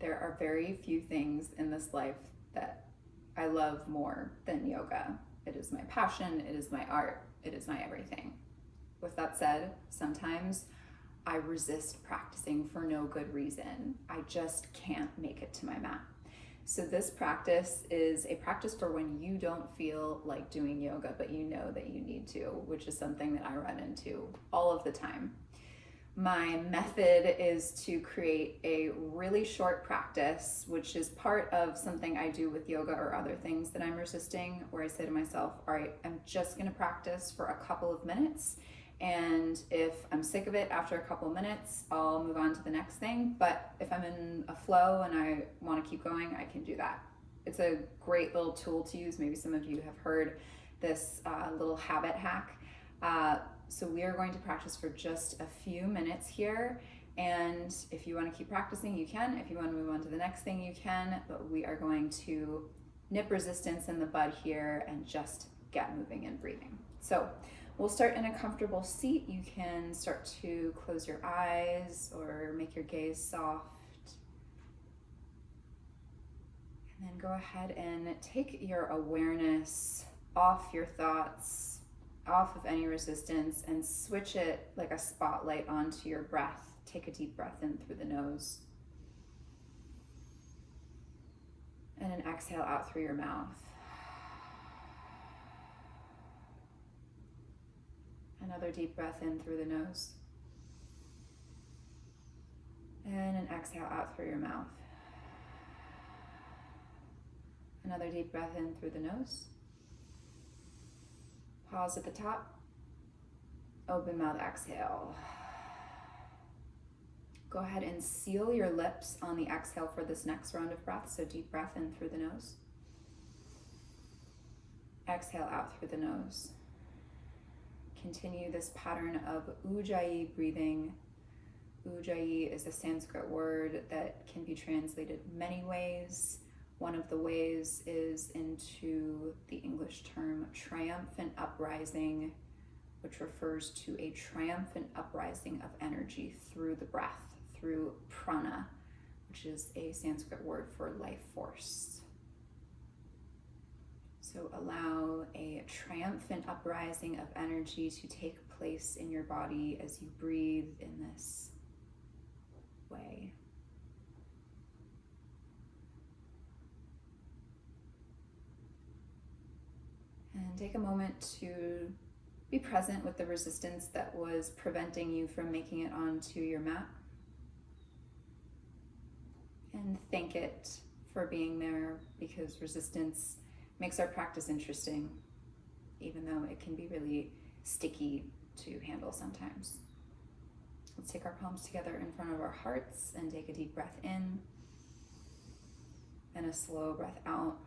There are very few things in this life that I love more than yoga. It is my passion, it is my art, it is my everything. With that said, sometimes I resist practicing for no good reason. I just can't make it to my mat. So this practice is a practice for when you don't feel like doing yoga, but you know that you need to, which is something that I run into all of the time. My method is to create a really short practice, which is part of something I do with yoga or other things that I'm resisting, where I say to myself, all right, I'm just gonna practice for a couple of minutes. And if I'm sick of it after a couple of minutes, I'll move on to the next thing. But if I'm in a flow and I want to keep going, I can do that. It's a great little tool to use. Maybe some of you have heard this little habit hack. So we are going to practice for just a few minutes here. And if you want to keep practicing, you can. If you want to move on to the next thing, you can. But we are going to nip resistance in the bud here and just get moving and breathing. So we'll start in a comfortable seat. You can start to close your eyes or make your gaze soft. And then go ahead and take your awareness off your thoughts, off of any resistance, and switch it like a spotlight onto your breath. Take a deep breath in through the nose. And an exhale out through your mouth. Another deep breath in through the nose. And an exhale out through your mouth. Another deep breath in through the nose. Pause at the top. Open mouth, exhale. Go ahead and seal your lips on the exhale for this next round of breath. So deep breath in through the nose. Exhale out through the nose. Continue this pattern of Ujjayi breathing. Ujjayi is a Sanskrit word that can be translated many ways. One of the ways is into the English term triumphant uprising, which refers to a triumphant uprising of energy through the breath, through prana, which is a Sanskrit word for life force. So allow a triumphant uprising of energy to take place in your body as you breathe in this way. And take a moment to be present with the resistance that was preventing you from making it onto your mat. And thank it for being there, because resistance makes our practice interesting, even though it can be really sticky to handle sometimes. Let's take our palms together in front of our hearts and take a deep breath in and a slow breath out.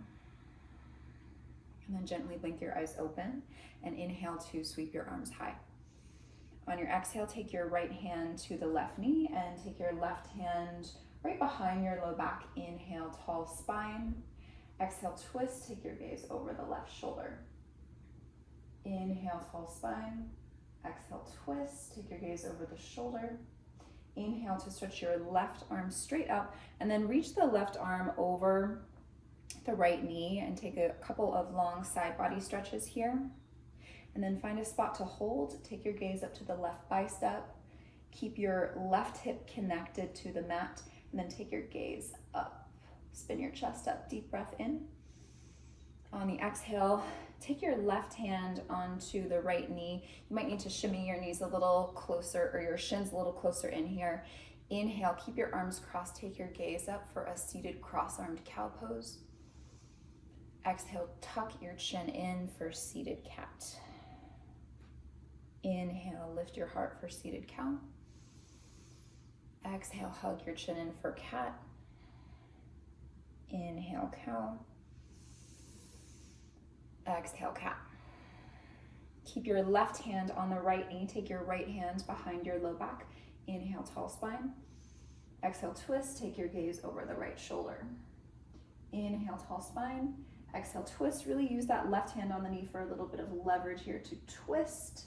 And then gently blink your eyes open and inhale to sweep your arms high. On your exhale, take your right hand to the left knee and take your left hand right behind your low back. Inhale, tall spine. Exhale, twist, take your gaze over the left shoulder. Inhale, tall spine. Exhale, twist, take your gaze over the shoulder. Inhale to stretch your left arm straight up, and then reach the left arm over the right knee and take a couple of long side body stretches here. And then find a spot to hold. Take your gaze up to the left bicep. Keep your left hip connected to the mat, and then take your gaze up. Spin your chest up, deep breath in. On the exhale, take your left hand onto the right knee. You might need to shimmy your knees a little closer, or your shins a little closer in here. Inhale, keep your arms crossed, take your gaze up for a seated cross-armed cow pose. Exhale, tuck your chin in for seated cat. Inhale, lift your heart for seated cow. Exhale, hug your chin in for cat. Inhale, cow. Exhale, cat. Keep your left hand on the right knee. Take your right hand behind your low back. Inhale, tall spine. Exhale, twist. Take your gaze over the right shoulder. Inhale, tall spine. Exhale, twist. Really use that left hand on the knee for a little bit of leverage here to twist.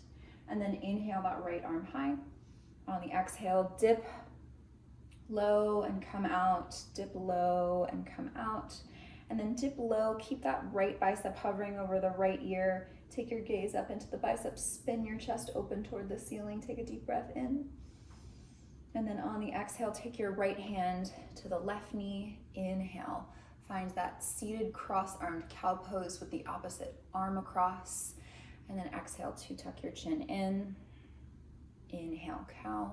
And then inhale that right arm high. On the exhale, dip low and come out, dip low and come out, and then dip low. Keep that right bicep hovering over the right ear. Take your gaze up into the biceps, spin your chest open toward the ceiling. Take a deep breath in. And then on the exhale, take your right hand to the left knee. Inhale. Find that seated cross-armed cow pose with the opposite arm across. And then exhale to tuck your chin in. Inhale, cow.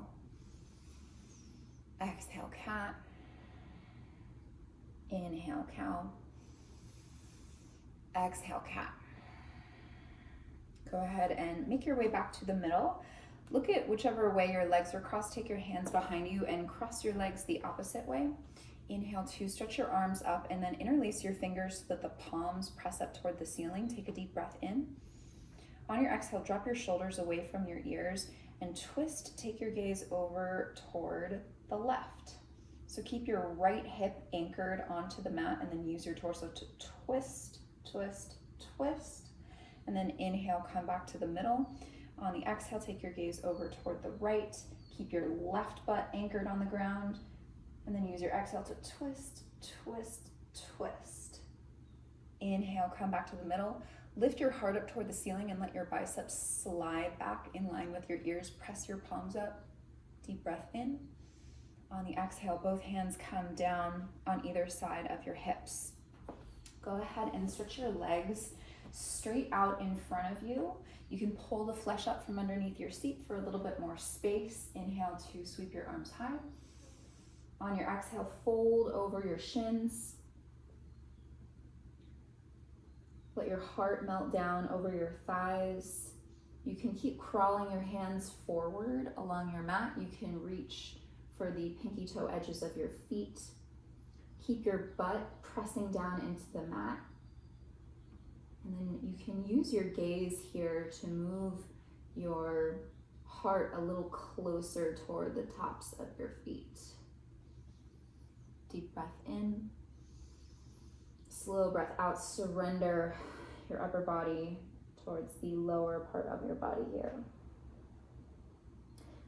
Exhale, cat. Inhale, cow. Exhale, cat. Go ahead and make your way back to the middle. Look at whichever way your legs are crossed. Take your hands behind you and cross your legs the opposite way. Inhale to stretch your arms up and then interlace your fingers so that the palms press up toward the ceiling. Take a deep breath in. On your exhale, drop your shoulders away from your ears and twist. Take your gaze over toward the left. So keep your right hip anchored onto the mat and then use your torso to twist, twist, twist. And then inhale, come back to the middle. On the exhale, take your gaze over toward the right. Keep your left butt anchored on the ground. And then use your exhale to twist, twist, twist. Inhale, come back to the middle. Lift your heart up toward the ceiling and let your biceps slide back in line with your ears. Press your palms up. Deep breath in. On the exhale, both hands come down on either side of your hips. Go ahead and stretch your legs straight out in front of you. You can pull the flesh up from underneath your seat for a little bit more space. Inhale to sweep your arms high. On your exhale, fold over your shins. Let your heart melt down over your thighs. You can keep crawling your hands forward along your mat. You can reach for the pinky toe edges of your feet. Keep your butt pressing down into the mat. And then you can use your gaze here to move your heart a little closer toward the tops of your feet. Deep breath in. Slow breath out. Surrender your upper body towards the lower part of your body here.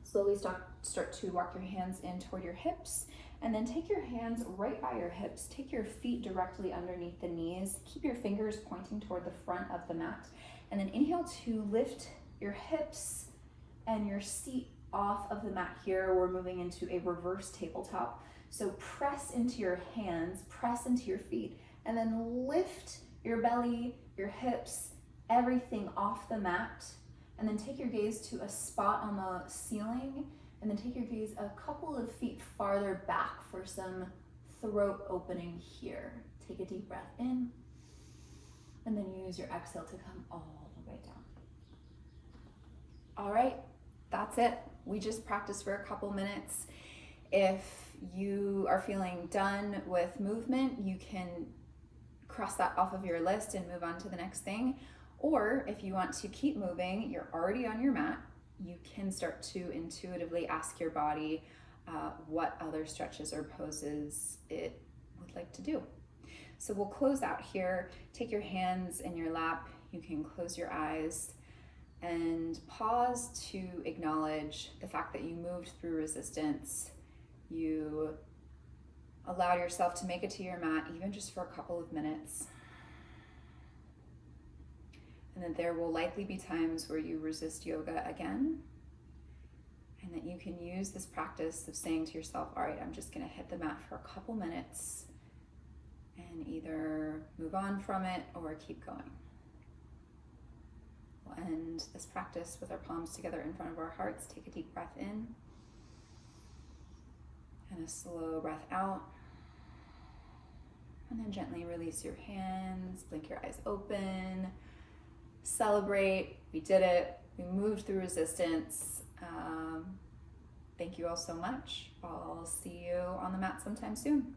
Slowly start to walk your hands in toward your hips, and then take your hands right by your hips. Take your feet directly underneath the knees. Keep your fingers pointing toward the front of the mat. And then inhale to lift your hips and your seat off of the mat here. We're moving into a reverse tabletop. So press into your hands, press into your feet, and then lift your belly, your hips, everything off the mat. And then take your gaze to a spot on the ceiling, and then take your gaze a couple of feet farther back for some throat opening here. Take a deep breath in, and then use your exhale to come all the way down. All right, that's it. We just practiced for a couple minutes. If you are feeling done with movement, you can cross that off of your list and move on to the next thing. Or if you want to keep moving, you're already on your mat, you can start to intuitively ask your body what other stretches or poses it would like to do. So we'll close out here. Take your hands in your lap. You can close your eyes and pause to acknowledge the fact that you moved through resistance. You allowed yourself to make it to your mat, even just for a couple of minutes. And that there will likely be times where you resist yoga again. And that you can use this practice of saying to yourself, all right, I'm just gonna hit the mat for a couple minutes and either move on from it or keep going. We'll end this practice with our palms together in front of our hearts. Take a deep breath in and a slow breath out. And then gently release your hands, blink your eyes open. Celebrate, we did it, we moved through resistance. Thank you all so much. I'll see you on the mat sometime soon.